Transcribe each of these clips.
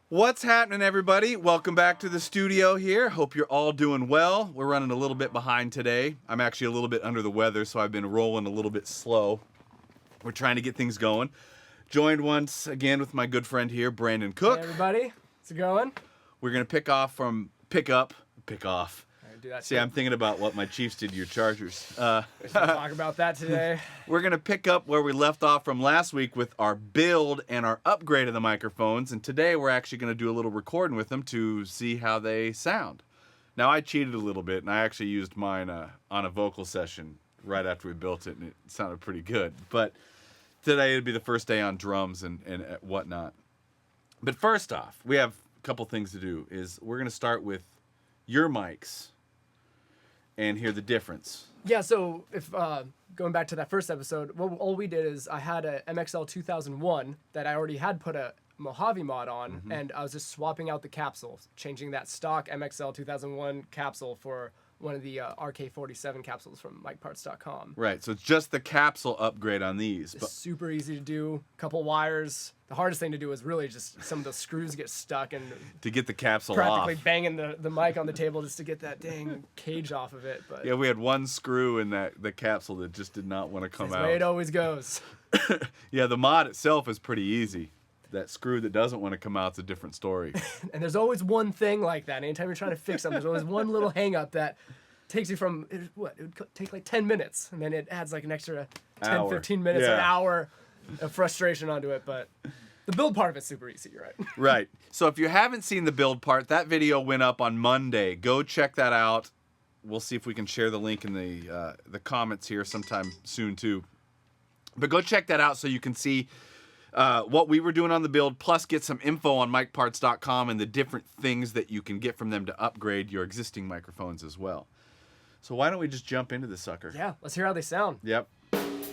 What's happening, everybody? Welcome back to the studio here. Hope you're all doing well. We're running a little bit behind today. I'm actually a little bit under the weather, so I've been rolling a little bit slow. We're trying to get things going. Joined once again with my good friend here, Brandon Cooke. Hey everybody, how's it going? We're gonna pick off. Do that See, I'm thinking about what my Chiefs did to your Chargers. We're gonna talk about that today. We're going to pick up where we left off from last week with our build and our upgrade of the microphones. And today we're actually going to do a little recording with them to see how they sound. Now, I cheated a little bit, and I actually used mine on a vocal session right after we built it, and it sounded pretty good. But today it'd be the first day on drums and whatnot. But first off, we have a couple things to do. We're going to start with your mics and hear the difference. Yeah, so if going back to that first episode, all we did is I had a MXL 2001 that I already had put a Mojave mod on, and I was just swapping out the capsules, changing that stock MXL 2001 capsule for one of the RK47 capsules from micparts.com. Right, so it's just the capsule upgrade on these. It's super easy to do, couple wires. The hardest thing to do is really just some of the screws get stuck and to get the capsule practically off. banging the mic on the table just to get that dang cage off of it. But Yeah, we had one screw in the capsule that just did not want to come that's out. the way it always goes. Yeah, the mod itself is pretty easy. That screw that doesn't want to come out is a different story. And there's always one thing like that. Anytime you're trying to fix something, there's always one little hang up that takes you from, it would take like 10 minutes. And then it adds like an extra 10, 15 minutes, an hour of frustration onto it. But the build part of it's super easy, you're right. Right. So if you haven't seen the build part, that video went up on Monday. Go check that out. We'll see if we can share the link in the comments here sometime soon too. But go check that out so you can see what we were doing on the build, plus get some info on micparts.com and the different things that you can get from them to upgrade your existing microphones as well. So why don't we just jump into the sucker? Yeah, let's hear how they sound. Yep.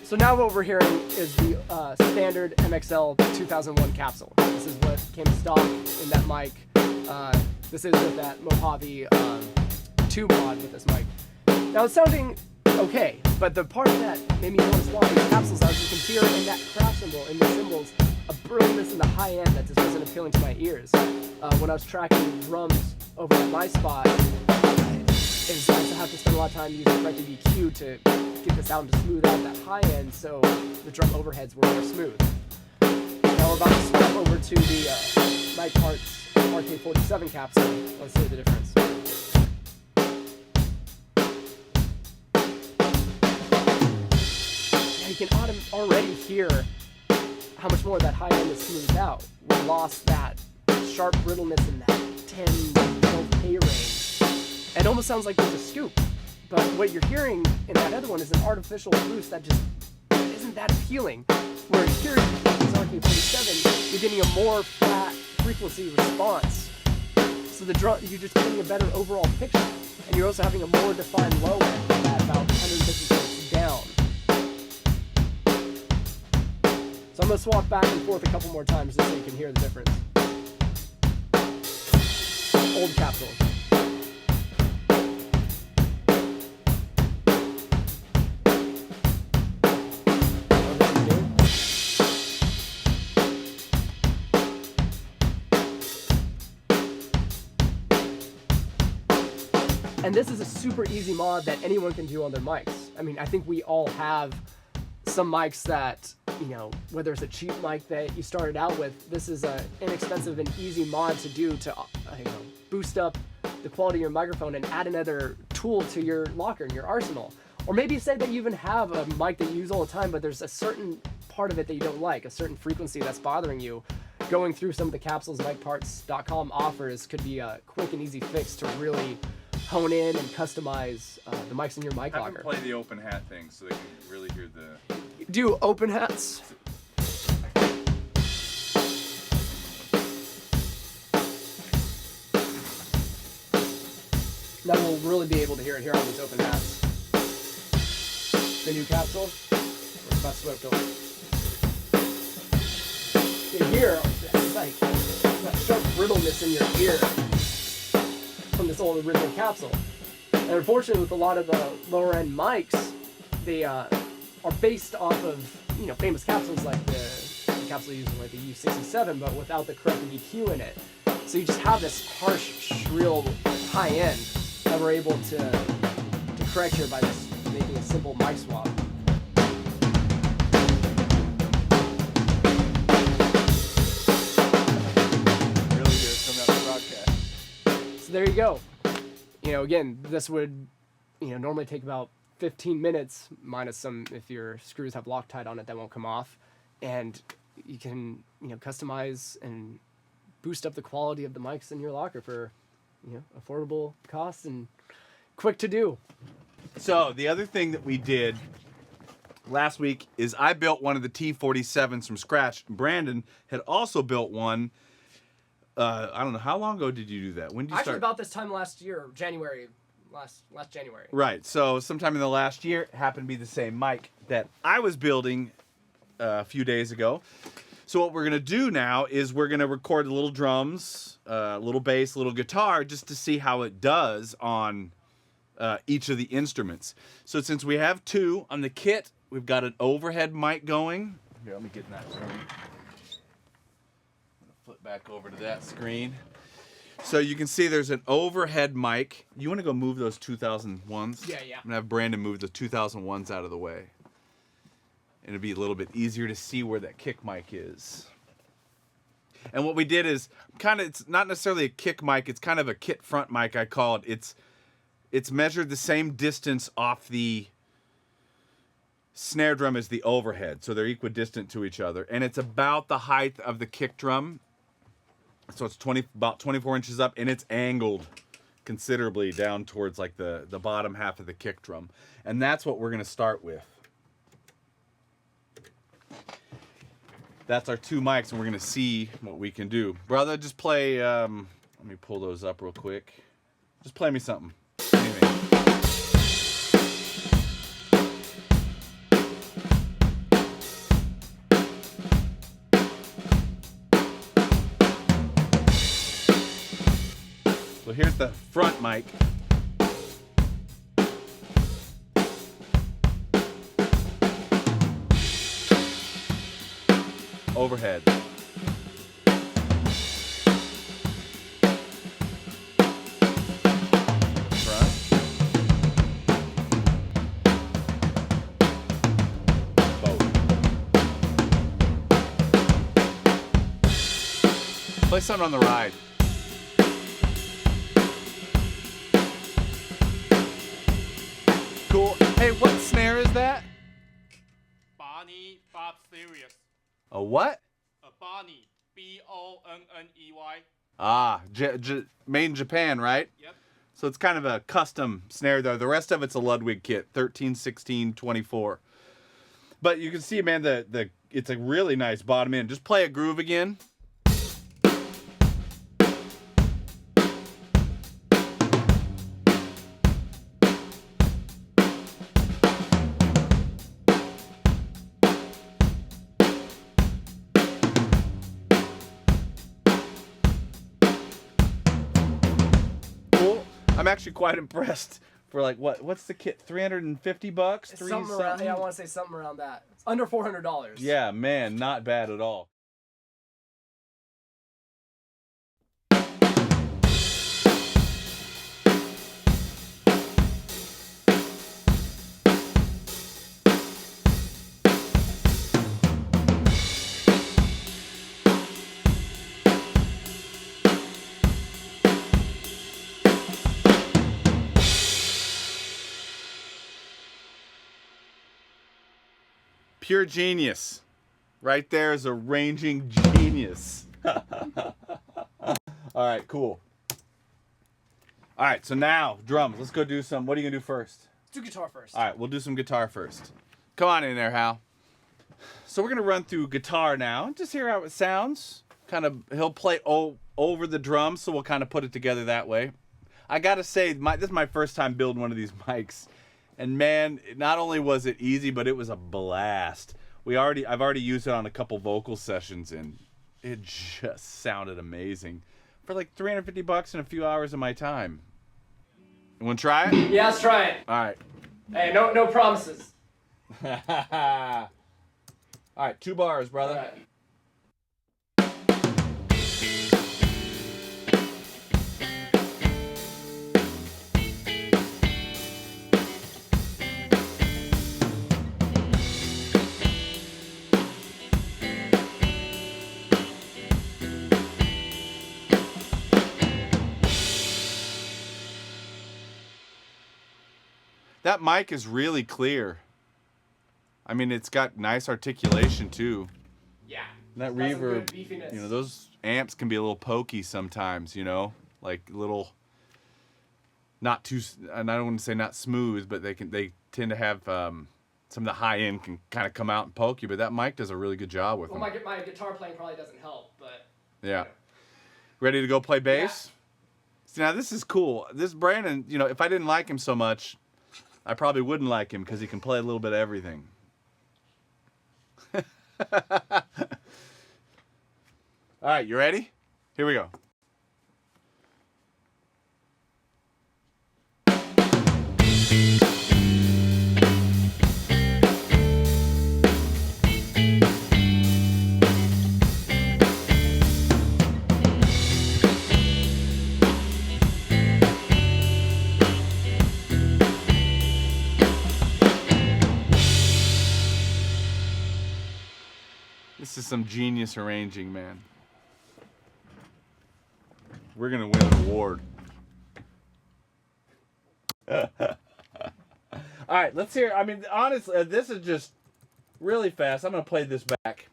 So now what we're hearing is the standard MXL 2001 capsule. This is what came stock in that mic. This is with that Mojave 2 mod with this mic. Now it's sounding okay, but the part that made me notice why the capsules are, you can hear in that crash cymbal, in the cymbals, a brilliantness in the high end that just wasn't appealing to my ears. When I was tracking drums over at my spot, it was nice to have to spend a lot of time using corrective EQ to get the sound to smooth out that high end so the drum overheads were more smooth. Now we're about to swap over to the Mic Parts RK47 capsule. Let's hear the difference. Now you can already hear how much more that high end is smoothed out. We lost that sharp brittleness in that 10, 12K range. It almost sounds like there's a scoop, but what you're hearing in that other one is an artificial boost that just isn't that appealing. Where here, with RK47, you're getting a more flat frequency response. So the drum, you're just getting a better overall picture, and you're also having a more defined low end at about 150 hertz down. So I'm gonna swap back and forth a couple more times just so you can hear the difference. Old capsule. And this is a super easy mod that anyone can do on their mics. I mean, I think we all have some mics that, you know, whether it's a cheap mic that you started out with, this is an inexpensive and easy mod to do to, boost up the quality of your microphone and add another tool to your locker and your arsenal. Or maybe say that you even have a mic that you use all the time, but there's a certain part of it that you don't like, a certain frequency that's bothering you. Going through some of the capsules micparts.com offers could be a quick and easy fix to really hone in and customize the mics in your mic locker. Have them play the open hat thing so they can really hear the... Do open hats. Now we'll really be able to hear it here on these open hats. The new capsule, we're about to switch over. You can hear it's like that sharp brittleness in your ear from this old original capsule. And unfortunately, with a lot of the lower end mics, they are based off of famous capsules like the capsule using like the U67, but without the corrective EQ in it. So you just have this harsh, shrill, high end that we're able to correct here by just making a simple mic swap. Really good coming out the broadcast. So there you go. You know, again, this would, you know, normally take about 15 minutes, minus some, if your screws have Loctite on it, that won't come off. And you can, you know, customize and boost up the quality of the mics in your locker for, you know, affordable costs and quick to do. So the other thing that we did last week is I built one of the T47s from scratch. Brandon had also built one. I don't know, how long ago did you do that? When did you Actually, start? about this time last year, January, last January. Right. So sometime in the last year, it happened to be the same mic that I was building a few days ago. So what we're gonna do now is we're gonna record a little drums, a little bass, a little guitar, just to see how it does on each of the instruments. So since we have two on the kit, we've got an overhead mic going. Here, let me get in that room. I'm gonna flip back over to that screen. So you can see there's an overhead mic. You want to go move those 2001s? Yeah. I'm gonna have Brandon move the 2001s out of the way. And it'll be a little bit easier to see where that kick mic is. And what we did is it's not necessarily a kick mic, it's kind of a kit front mic, I call it. It's measured the same distance off the snare drum as the overhead, so they're equidistant to each other. And it's about the height of the kick drum. So it's about 24 inches up, and it's angled considerably down towards like the bottom half of the kick drum. And that's what we're gonna start with. That's our two mics, and we're gonna see what we can do. Brother, just play, let me pull those up real quick. Just play me something. Anything. So here's the front mic. Overhead. Front. Both. Play something on the ride. Cool. Hey, what snare is that? Bonnie Bob Serious. A what? A Bonnie. B-O-N-N-E-Y. Ah, made in Japan, right? Yep. So it's kind of a custom snare though. The rest of it's a Ludwig kit, 13, 16, 24. But you can see, man, it's a really nice bottom end. Just play a groove again. I'm actually quite impressed for like what's the kit? $350? It's something around, yeah, I want to say something around that. It's under $400. Yeah, man, not bad at all. Pure genius. Right there is a ranging genius. All right, cool. All right, so now drums. Let's go do some. What are you gonna do first? Let's do guitar first. All right, we'll do some guitar first. Come on in there, Hal. So we're gonna run through guitar now. Just hear how it sounds. He'll play over the drums, so we'll kind of put it together that way. I gotta say, this is my first time building one of these mics. And man, not only was it easy, but it was a blast. I've already used it on a couple vocal sessions, and it just sounded amazing for like $350 in a few hours of my time. You want to try it? Yeah, let's try it. All right. Hey, no promises. All right, 2 bars, brother. All right. that mic is really clear. I mean, it's got nice articulation too. Yeah. That It's got some reverb, good beefiness. you know, those amps can be a little pokey sometimes, you know, like little, not too, and I don't want to say not smooth, but they tend to have some of the high end can kind of come out and poke you, but that mic does a really good job with Well, them. my guitar playing probably doesn't help, but. Yeah. Ready to go play bass? See, now this is cool. This Brandon, you know, if I didn't like him so much, I probably wouldn't like him because he can play a little bit of everything. All right, you ready? Here we go. This is some genius arranging, man. We're gonna win an award. All right, let's hear. I mean, honestly, this is just really fast. I'm gonna play this back.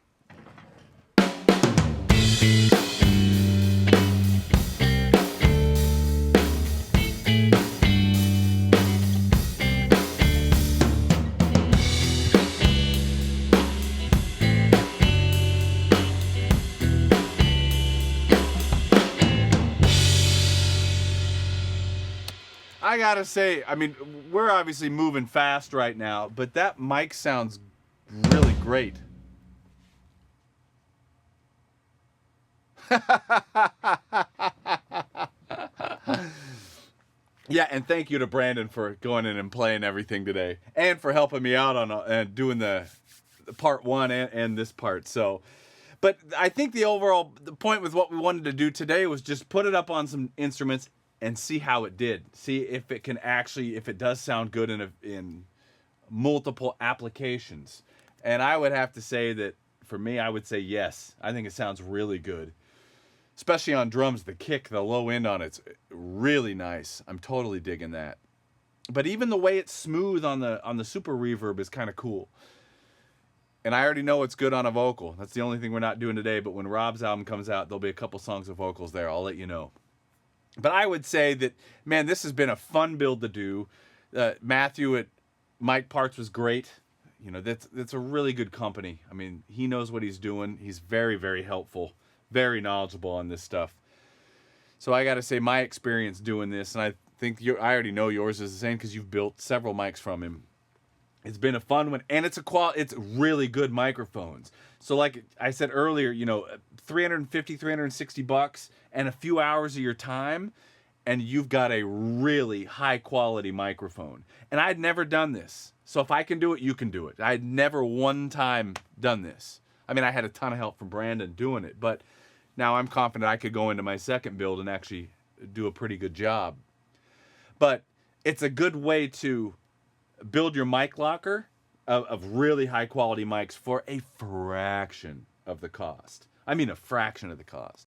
I gotta say, I mean, we're obviously moving fast right now, but that mic sounds really great. Yeah, and thank you to Brandon for going in and playing everything today, and for helping me out on doing the part one and this part. So, but I think the point with what we wanted to do today was just put it up on some instruments and see how it did. See if it can actually, if it does sound good in multiple applications. And I would have to say that for me, I would say yes. I think it sounds really good. Especially on drums, the kick, the low end on it's really nice. I'm totally digging that. But even the way it's smooth on the super reverb is kind of cool. And I already know it's good on a vocal. That's the only thing we're not doing today, but when Rob's album comes out, there'll be a couple songs of vocals there. I'll let you know. But I would say that, man, this has been a fun build to do. Matthew at Mic Parts was great. You know, that's a really good company. I mean, he knows what he's doing. He's very, very helpful, very knowledgeable on this stuff. So I got to say, my experience doing this, and I think I already know yours is the same because you've built several mics from him. It's been a fun one, and it's really good microphones. So like I said earlier, you know, $350, $360 and a few hours of your time, and you've got a really high quality microphone. And I'd never done this. So if I can do it, you can do it. I'd never one time done this. I mean, I had a ton of help from Brandon doing it, but now I'm confident I could go into my second build and actually do a pretty good job. But it's a good way to build your mic locker of really high quality mics for a fraction of the cost. I mean, a fraction of the cost.